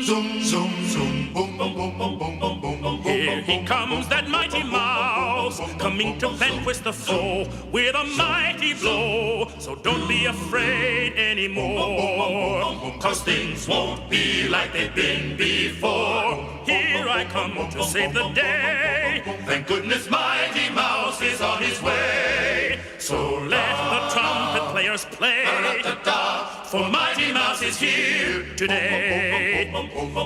zoom, zoom, zoom, boom, boom, boom, boom, boom, boom, boom, boom. Here he comes, that mighty mouse, coming to vanquish the foe with a mighty blow. So don't be afraid anymore, 'cause things won't be like they've been before. Here I come to save the day. Thank goodness mighty mouse is on his way. So let the trumpet players play, for mighty mouse is here today.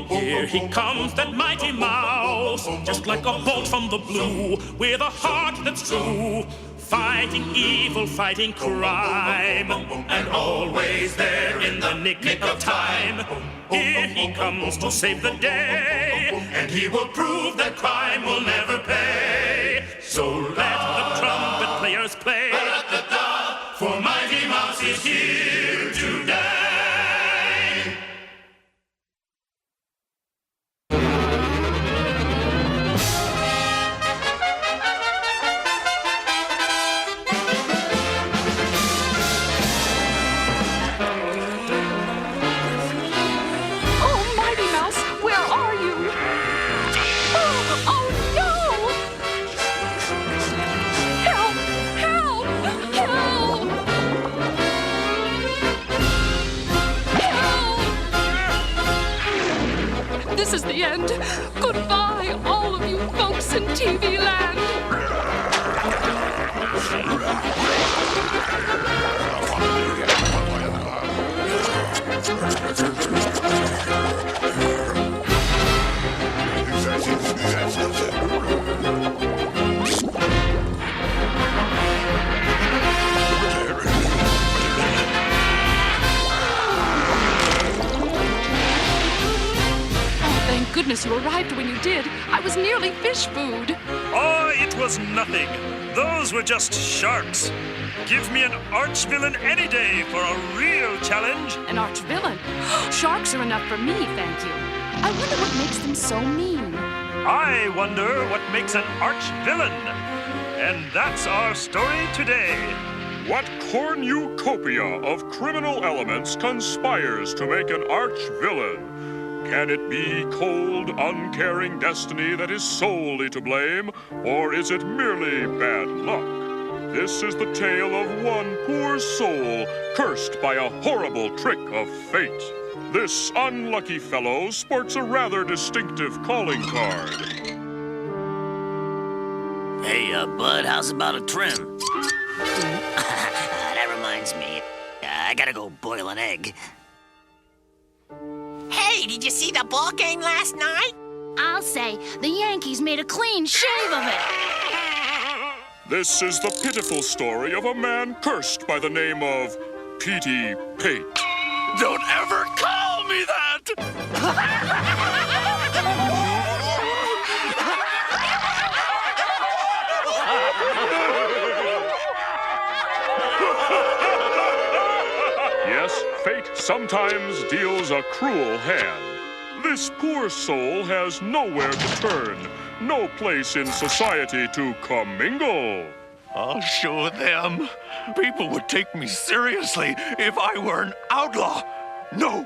Here he comes, that mighty mouse, just like a bolt from the blue, with a heart that's true, fighting evil, fighting crime, and always there in the nick of time. Here he comes to save the day, and he will prove that crime will never pay. So let the trumpet players play, for mighty mouse is here today. This is the end. Goodbye, all of you folks in TV land. Goodness, you arrived when you did. I was nearly fish food. Oh, it was nothing. Those were just sharks. Give me an arch-villain any day for a real challenge. An arch-villain? Sharks are enough for me, thank you. I wonder what makes them so mean. I wonder what makes an arch-villain. And that's our story today. What cornucopia of criminal elements conspires to make an arch-villain? Can it be cold, uncaring destiny that is solely to blame, or is it merely bad luck? This is the tale of one poor soul cursed by a horrible trick of fate. This unlucky fellow sports a rather distinctive calling card. Hey, bud, how's about a trim? That reminds me. I gotta go boil an egg. Hey, did you see the ball game last night? I'll say the Yankees made a clean shave of it. This is the pitiful story of a man cursed by the name of Petey Pate. Don't ever call me that! Yes, fate sometimes deals a cruel hand. This poor soul has nowhere to turn, no place in society to commingle. I'll show them. People would take me seriously if I were an outlaw. No,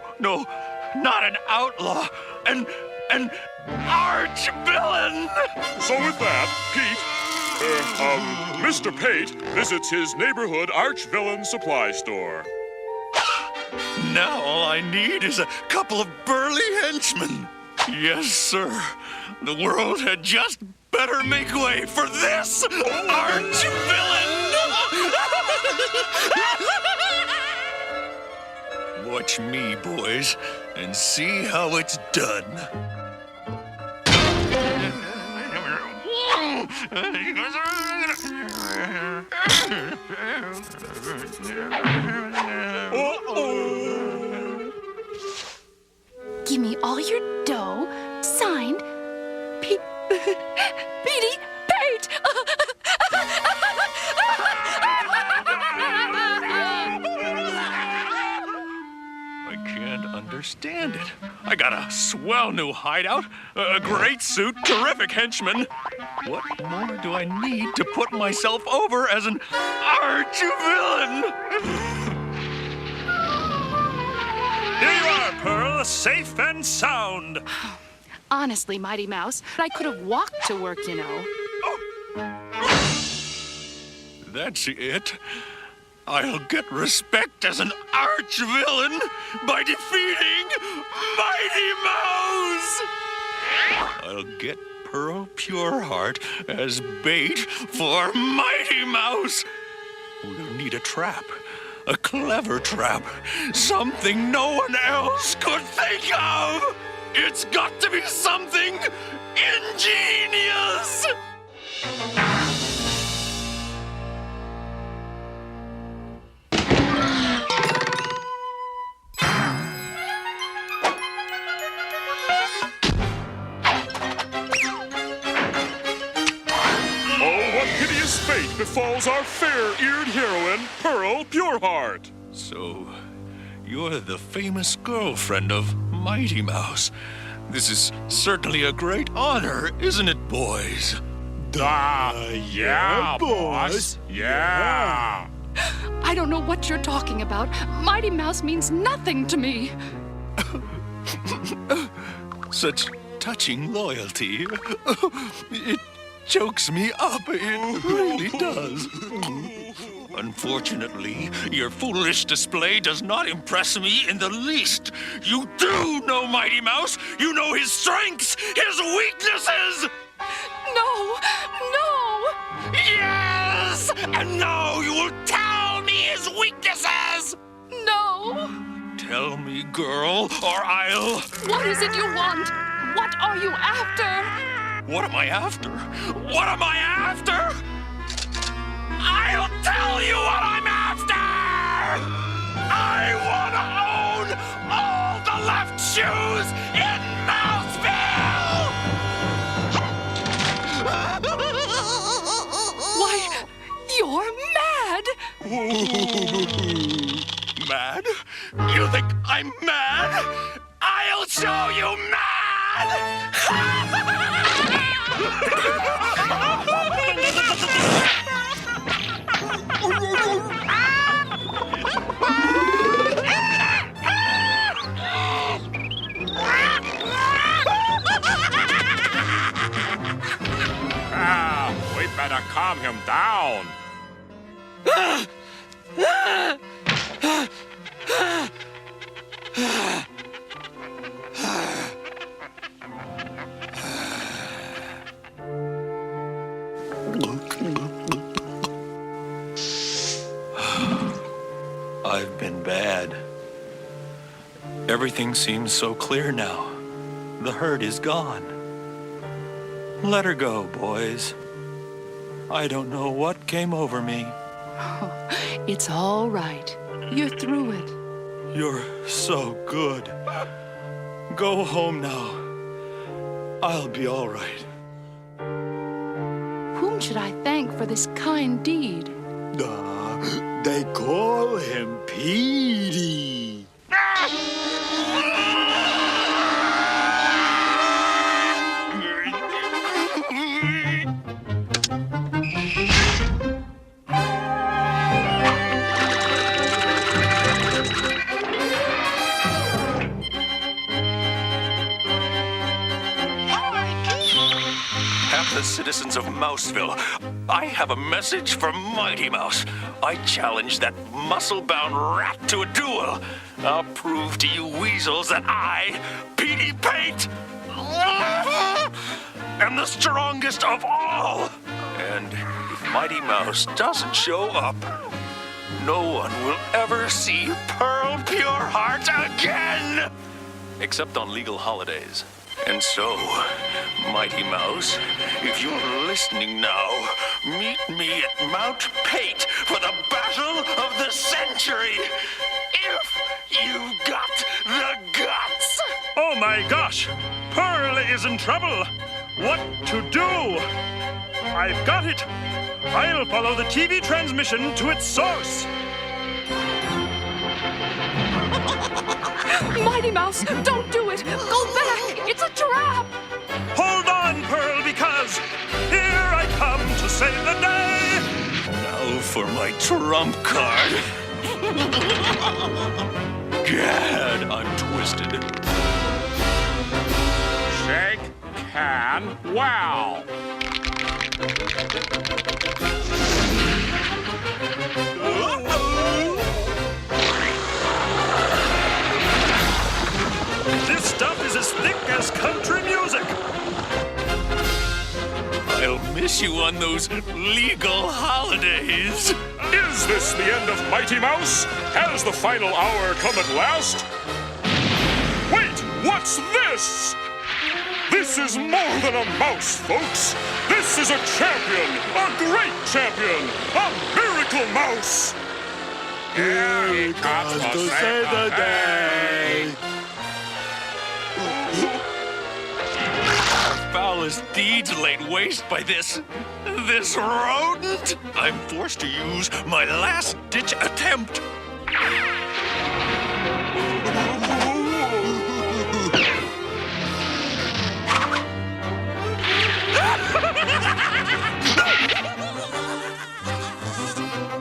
not an outlaw. An arch-villain. So with that, Mr. Pate visits his neighborhood arch-villain supply store. Now all I need is a couple of burly henchmen. Yes, sir. The world had just better make way for this arch-villain! Watch me, boys, and see how it's done. Give me all your dough. Signed, Petey Pate. I can't understand it. I got a swell new hideout, a great suit, terrific henchmen. What more do I need to put myself over as an arch-villain? Here you are, Pearl. safe and sound. Honestly, Mighty Mouse, I could have walked to work, you know. That's it. I'll get respect as an arch-villain by defeating Mighty Mouse! I'll get Pearl Pureheart as bait for Mighty Mouse. We'll need a trap. A clever trap. Something no one else could think of. It's got to be something ingenious. Hideous fate befalls our fair-eared heroine, Pearl Pureheart. So, you're the famous girlfriend of Mighty Mouse. This is certainly a great honor, isn't it, boys? Yeah, boss. Yeah. I don't know what you're talking about. Mighty Mouse means nothing to me. Such touching loyalty. It chokes me up. It really does. Unfortunately, your foolish display does not impress me in the least. You do know Mighty Mouse. You know his strengths, his weaknesses. No! Yes! And now you will tell me his weaknesses. No! Tell me, girl, or I'll... What is it you want? What are you after? What am I after? What am I after? I'll tell you what I'm after! I want to own all the left shoes in Mouseville! Why, you're mad! Mad? You think I'm mad? I'll show you mad! We better calm him down. I've been bad. Everything seems so clear now. The hurt is gone. Let her go, boys. I don't know what came over me. It's all right. You're through it. You're so good. Go home now. I'll be all right. Whom should I thank for this kind deed? They call him Petey. The citizens of Mouseville, I have a message for Mighty Mouse. I challenge that muscle-bound rat to a duel. I'll prove to you weasels that I, Petey Paint, am the strongest of all. And if Mighty Mouse doesn't show up, no one will ever see Pearl Pureheart again, except on legal holidays. And so, Mighty Mouse, if you're listening now, meet me at Mount Pate for the battle of the century. If you've got the guts. Oh my gosh! Pearl is in trouble! What to do? I've got it! I'll follow the TV transmission to its source! Mighty Mouse, don't do it! Go back! It's a trap! Hold on, Pearl, because here I come to save the day! Now for my trump card. Gad, I'm twisted. can wow. This stuff is as thick as country music. I'll miss you on those legal holidays. Is this the end of Mighty Mouse? Has the final hour come at last? Wait, what's this? This is more than a mouse, folks. This is a champion, a great champion, a miracle mouse. Here he comes to save the day. Foulest deeds laid waste by this rodent. I'm forced to use my last-ditch attempt.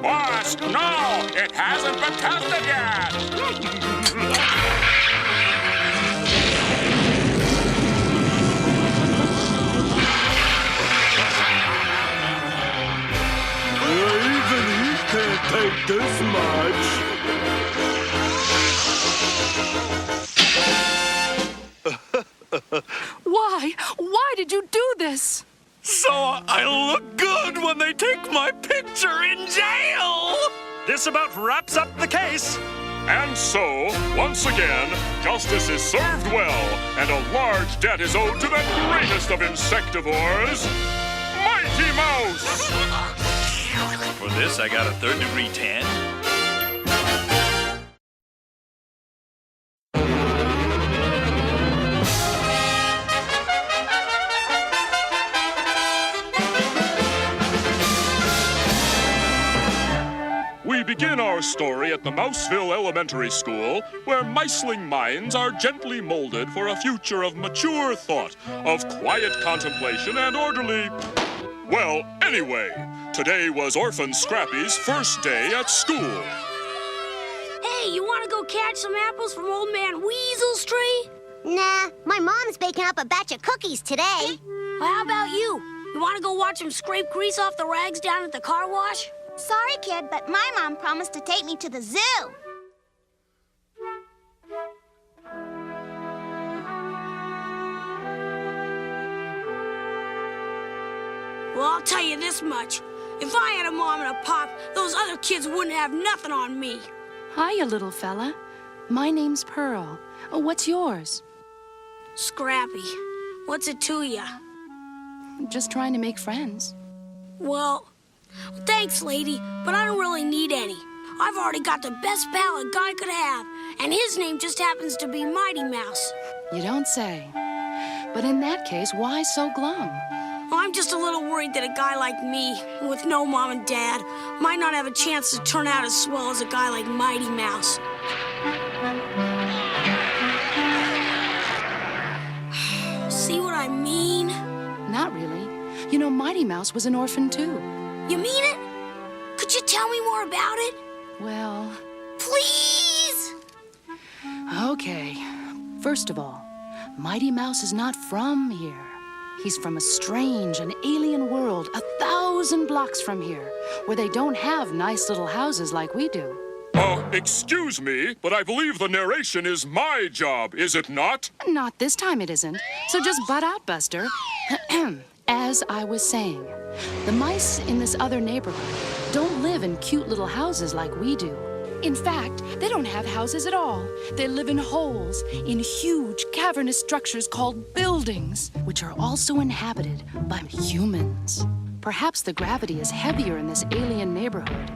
Boss, no, it hasn't been tested yet. Even he can't take this much. Why? Why did you do this? So I look good when they take my picture in jail. This about wraps up the case. And so, once again, justice is served well, and a large debt is owed to that greatest of insectivores, Mighty Mouse! For this, I got a third-degree tan. We begin our story at the Mouseville Elementary School, where miceling minds are gently molded for a future of mature thought, of quiet contemplation and orderly... Well, anyway, today was Orphan Scrappy's first day at school. Hey, you want to go catch some apples from Old Man Weasel's tree? Nah, my mom's baking up a batch of cookies today. Well, how about you? You want to go watch him scrape grease off the rags down at the car wash? Sorry, kid, but my mom promised to take me to the zoo. Well, I'll tell you this much. If I had a mom and a pop, those other kids wouldn't have nothing on me. Hiya, little fella. My name's Pearl. Oh, what's yours? Scrappy, what's it to ya? Just trying to make friends. Well, thanks, lady, but I don't really need any. I've already got the best pal a guy could have, and his name just happens to be Mighty Mouse. You don't say. But in that case, why so glum? Well, I'm just a little worried that a guy like me, with no mom and dad, might not have a chance to turn out as swell as a guy like Mighty Mouse. See what I mean? Not really. You know, Mighty Mouse was an orphan, too. You mean it? Could you tell me more about it? Well... Please! Okay. First of all, Mighty Mouse is not from here. He's from a strange and alien world 1,000 blocks from here, where they don't have nice little houses like we do. Excuse me, but I believe the narration is my job, is it not? Not this time it isn't. So just butt out, Buster. As I was saying, the mice in this other neighborhood don't live in cute little houses like we do. In fact, they don't have houses at all. They live in holes, in huge cavernous structures called buildings, which are also inhabited by humans. Perhaps the gravity is heavier in this alien neighborhood.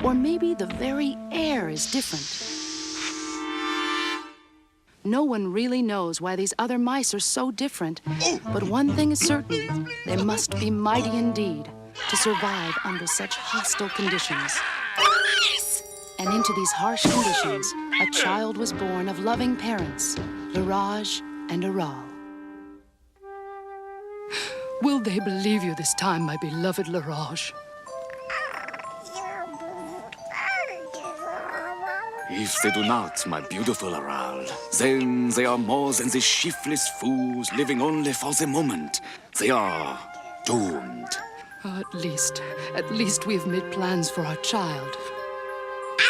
Or maybe the very air is different. No one really knows why these other mice are so different. But one thing is certain, they must be mighty indeed to survive under such hostile conditions. And into these harsh conditions, a child was born of loving parents, Laraj and Aral. Will they believe you this time, my beloved Laraj? If they do not, my beautiful Aral, Then they are more than the shiftless fools living only for the moment. They are doomed. At least we've made plans for our child.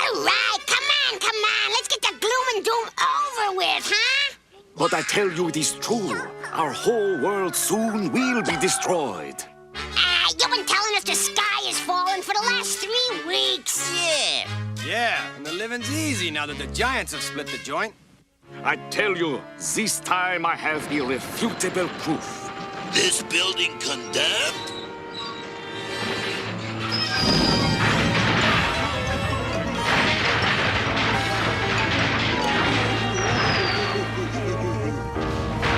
All right, come on. Let's get the gloom and doom over with, huh? But I tell you it is true. Our whole world soon will be destroyed. You've been telling us the sky is falling for the last 3 weeks. Yeah, and the living's easy now that the giants have split the joint. I tell you, this time I have irrefutable proof. This building condemned?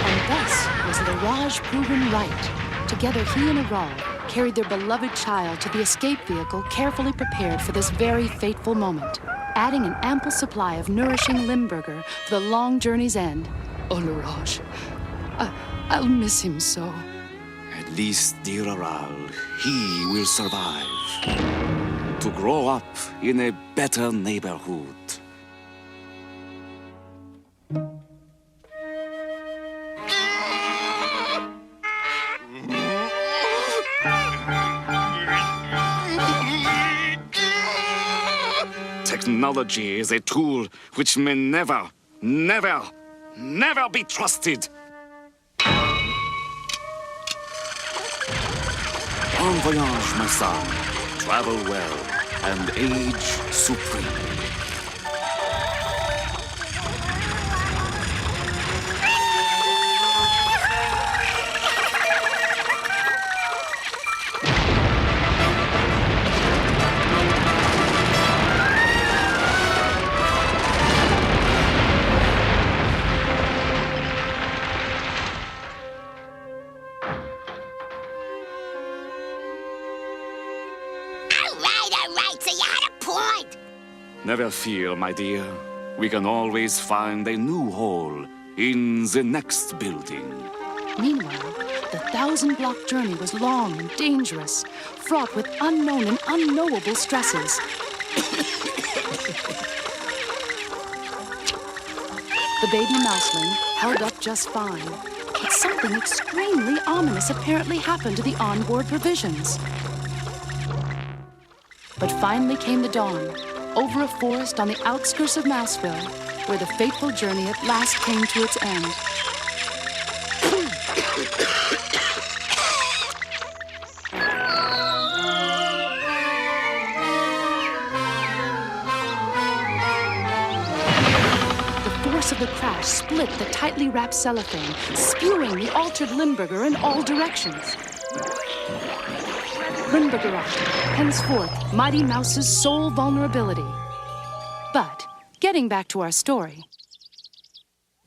And thus was Laraj proven right. Together he and Aral carried their beloved child to the escape vehicle carefully prepared for this very fateful moment, adding an ample supply of nourishing Limburger for the long journey's end. Oh, Laraj, I'll miss him so. At least, dear Aral, he will survive. To grow up in a better neighborhood. Technology is a tool which may never be trusted. Bon voyage, my son. Travel well and age supreme. All right, so you had a point. Never fear, my dear. We can always find a new hole in the next building. Meanwhile, the 1,000-block journey was long and dangerous, fraught with unknown and unknowable stresses. The baby mouseling held up just fine, but something extremely ominous apparently happened to the onboard provisions. But finally came the dawn, over a forest on the outskirts of Mouseville, where the fateful journey at last came to its end. The force of the crash split the tightly wrapped cellophane, spewing the altered Limburger in all directions. Limburgerock, henceforth Mighty Mouse's sole vulnerability. But, getting back to our story.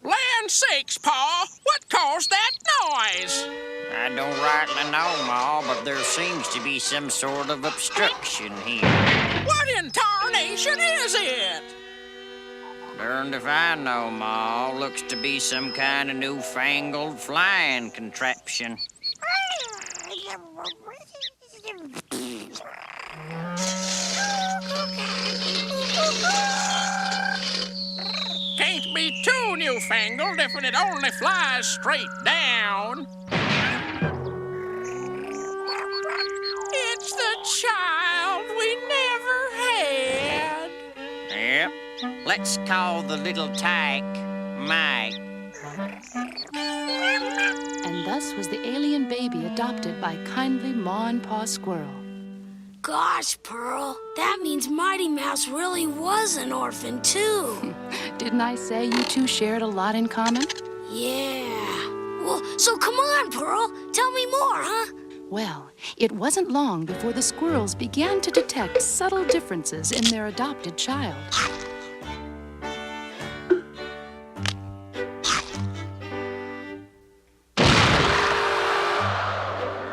Land sakes, Pa! What caused that noise? I don't rightly know, Ma, but there seems to be some sort of obstruction here. What in tarnation is it? Darned if I know, Ma. Looks to be some kind of newfangled flying contraption. Can't be too newfangled if it only flies straight down. It's the child we never had. Yep. Let's call the little tyke Mike. And thus was the alien baby adopted by kindly Ma and Pa Squirrel. Gosh, Pearl, that means Mighty Mouse really was an orphan, too. Didn't I say you two shared a lot in common? Yeah. Well, so come on, Pearl. Tell me more, huh? Well, it wasn't long before the squirrels began to detect subtle differences in their adopted child.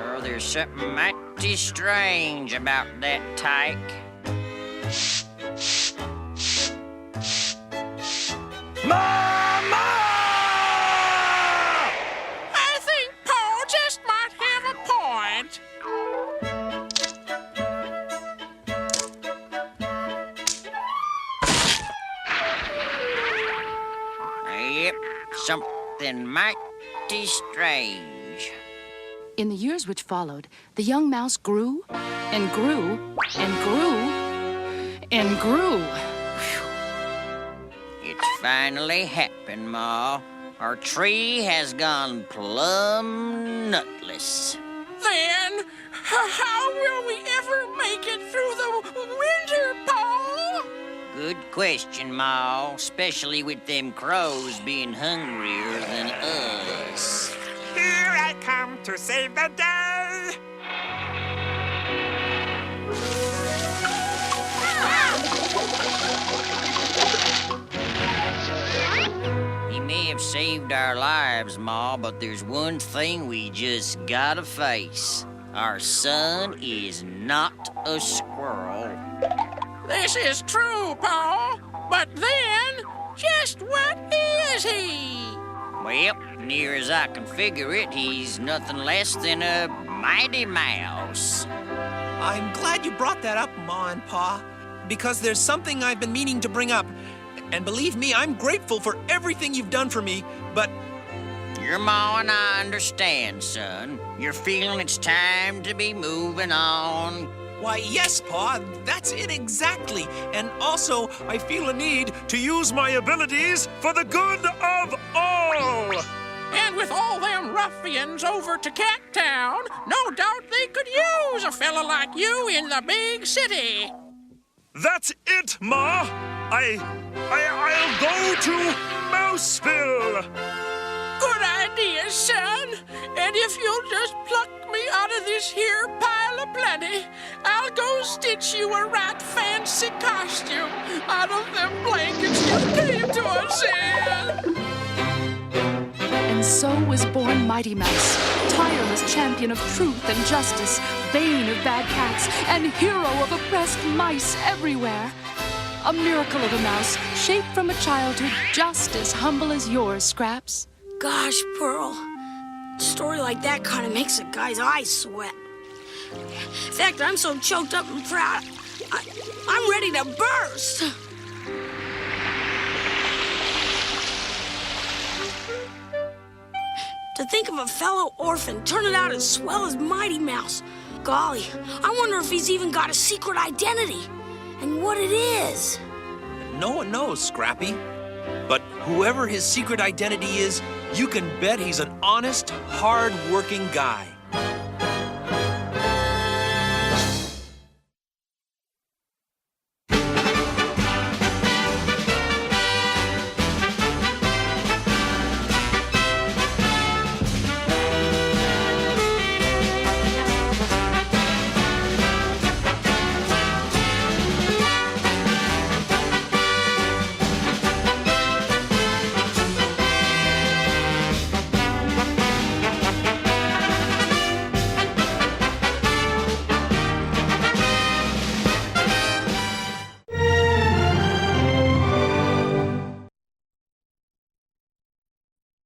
Oh, there's something mighty strange about that tyke. Mama! I think Paul just might have a point. something mighty strange. In the years which followed, the young mouse grew and grew and grew and grew. It's finally happened, Ma. Our tree has gone plumb nutless. Then, how will we ever make it through the winter, Pa? Good question, Ma, especially with them crows being hungrier than us. Here I come to save the day. He may have saved our lives, Ma, but there's one thing we just gotta face. Our son is not a squirrel. This is true, Pa. But then, just what is he? Well, near as I can figure it, he's nothing less than a mighty mouse. I'm glad you brought that up, Ma and Pa, because there's something I've been meaning to bring up. And believe me, I'm grateful for everything you've done for me, but... Your Ma and I understand, son. You're feeling it's time to be moving on. Why, yes, Pa, that's it exactly. And also, I feel a need to use my abilities for the good of all. And with all them ruffians over to Cat Town, no doubt they could use a fella like you in the big city. That's it, Ma. I'll go to Mouseville. Good idea, son. And if you'll just pluck me out of this here pile of plenty, I'll go stitch you a right fancy costume out of them blankets you came to us in. And so was born Mighty Mouse, tireless champion of truth and justice, bane of bad cats, and hero of oppressed mice everywhere. A miracle of a mouse, shaped from a childhood just as humble as yours, Scraps. Gosh, Pearl, a story like that kind of makes a guy's eyes sweat. In fact, I'm so choked up and proud, I'm ready to burst. To think of a fellow orphan turning out as swell as Mighty Mouse. Golly, I wonder if he's even got a secret identity. And what it is. No one knows, Scrappy. But whoever his secret identity is, you can bet he's an honest, hard-working guy.